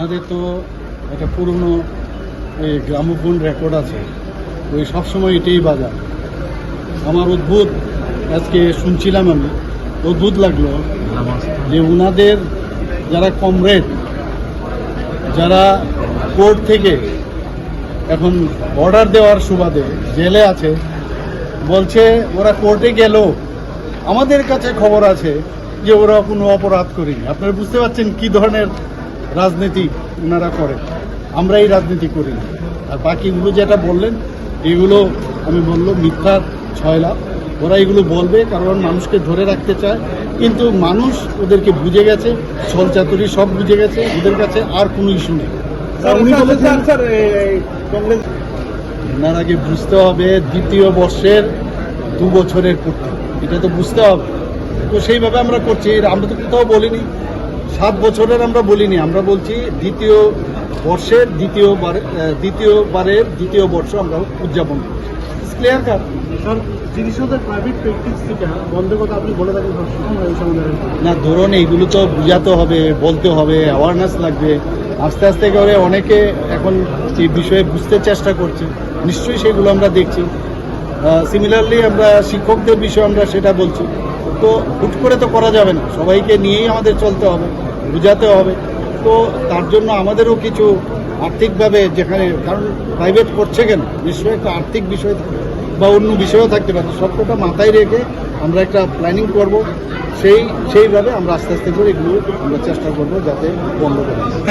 আমাদের তো একটা পুরনো ওই গ্রামোফোন রেকর্ড আছে, ওই সবসময় এটাই বাজার। আমার অদ্ভুত আজকে শুনছিলাম, আমি অদ্ভুত লাগলো যে ওনাদের যারা কমরেড, যারা কোর্ট থেকে এখন অর্ডার দেওয়ার সুবাদে জেলে আছে, বলছে ওরা কোর্টে গেল, আমাদের কাছে খবর আছে যে ওরা কোনো অপরাধ করেনি। আপনারা বুঝতে পারছেন কি ধরনের রাজনীতি ওনারা করে। আমরা এই রাজনীতি করি না। আর বাকিগুলো যেটা বললেন এগুলো আমি বললো মিথ্যার ছয়লাভ। ওরা এগুলো বলবে কারণ মানুষকে ধরে রাখতে চায়, কিন্তু মানুষ ওদেরকে বুঝে গেছে, ছলচাতুরি সব বুঝে গেছে, ওদের কাছে আর কোনো ইস্যু নেই। উনি বলেছেন কংগ্রেস ওনার আগে বুঝতে হবে দ্বিতীয় বর্ষের 2 বছরের পূর্তি, এটা তো বুঝতে হবে। তো সেইভাবে আমরা করছি। আমরা তো কোথাও বলিনি 7 বছরের, আমরা বলিনি। আমরা বলছি দ্বিতীয় বর্ষের দ্বিতীয়বারের দ্বিতীয় বর্ষ আমরা উদযাপন করছি। Clear cut. স্যার, চিকিৎসকদের প্রাইভেট প্র্যাকটিসটা বন্ধ কথা আপনি বলে থাকেন না, ধরুন এইগুলো তো বুঝাতে হবে, বলতে হবে, অ্যাওয়ারনেস লাগবে। আস্তে আস্তে করে অনেকে এখন এই বিষয়ে বুঝতে চেষ্টা করছে, নিশ্চয়ই সেগুলো আমরা দেখছি। সিমিলারলি আমরা শিক্ষকদের বিষয়ে আমরা সেটা বলছি। তো হুট করে তো করা যাবে না, সবাইকে নিয়েই আমাদের চলতে হবে, বুঝাতে হবে। তো তার জন্য আমাদেরও কিছু আর্থিকভাবে, যেখানে কারণ প্রাইভেট করছে কেন, নিশ্চয়ই একটা আর্থিক বিষয় থাকবে বা অন্য বিষয়ও থাকতে পারে। সবকটা মাথায় রেখে আমরা একটা প্ল্যানিং করব, সেইভাবে আমরা আস্তে আস্তে করে এগুলো আমরা চেষ্টা করব যাতে বন্ধ করা যায়।